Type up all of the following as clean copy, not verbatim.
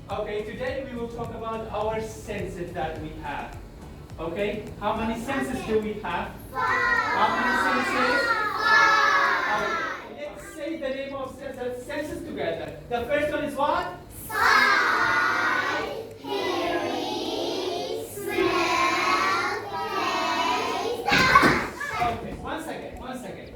Okay, today we will talk about our senses that we have. Okay, how many senses do we have? How many senses? Okay, let's say the name of senses together. The first one is what? Sight, hearing, smell, taste, touch. Okay, one second.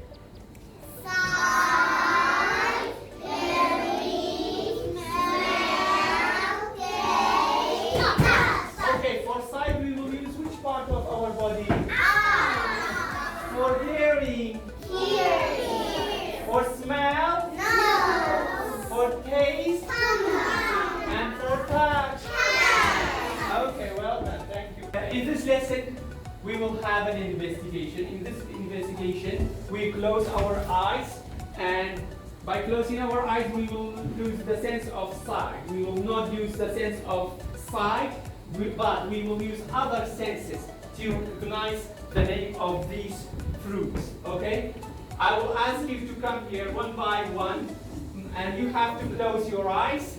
Sight, hearing, smell, taste, touch. Okay, for sight we will use which part of our body? Eye, For hearing, hearing, for smell, nose, for taste, tongue, and for touch. hand. Okay, well done, thank you. In this lesson, we will have an investigation. In this investigation, we close our eyes, and by closing our eyes, we will lose the sense of sight. We will not use the sense of sight, but we will use other senses to recognize the name of these fruits, okay? I will ask you to come here one by one, and you have to close your eyes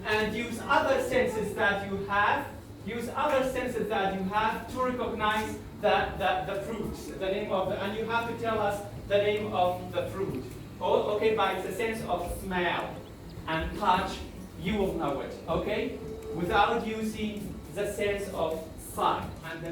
and use other senses that you have. Use other senses that you have to recognize the fruits, the name of the, and you have to tell us the name of the fruit. Oh, okay, by the sense of smell and touch, you will know it, okay? Without using the sense of sight. And